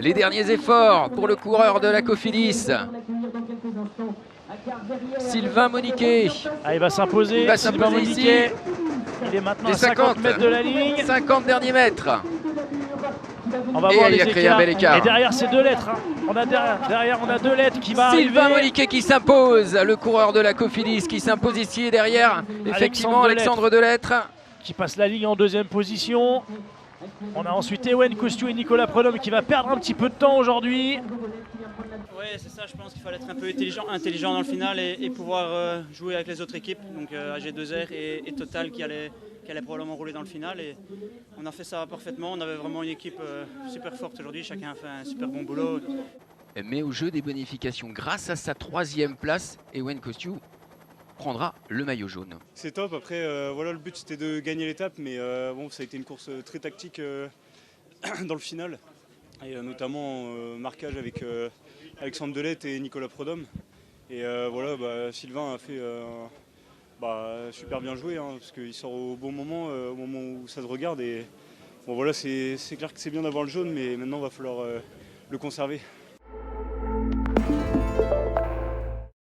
Les derniers efforts pour le coureur de la Cofidis. Sylvain Moniquet. Ah, il va s'imposer. Il va Sylvain s'imposer Moniquet. ici. Il est maintenant Les à 50 mètres de la ligne. 50 derniers mètres. On va Et voir il les a créé un bel écart. Et derrière, c'est deux lettres. On a derrière, on a deux lettres qui va Sylvain arriver. Moniquet qui s'impose, le coureur de la Cofidis qui s'impose ici. Et derrière, effectivement, Alexandre Delettre. Qui passe la ligne en deuxième position. On a ensuite Ewen Kostiou et Nicolas Prudhomme qui va perdre un petit peu de temps aujourd'hui. Oui, c'est ça, je pense qu'il fallait être un peu intelligent dans le final et pouvoir jouer avec les autres équipes, donc AG2R et Total qui allait probablement rouler dans le final. Et on a fait ça parfaitement, on avait vraiment une équipe super forte aujourd'hui, chacun a fait un super bon boulot. Mais au jeu des bonifications, grâce à sa 3e place, Ewen Kostiou prendra le maillot jaune. C'est top, après voilà, le but c'était de gagner l'étape, mais bon, ça a été une course très tactique dans le final, et notamment marquage avec Alexandre Delettre et Nicolas Prudhomme. Et voilà, Sylvain a fait super bien joué, hein, parce qu'il sort au bon moment, au moment où ça se regarde. Et bon voilà, c'est clair que c'est bien d'avoir le jaune, mais maintenant il va falloir le conserver.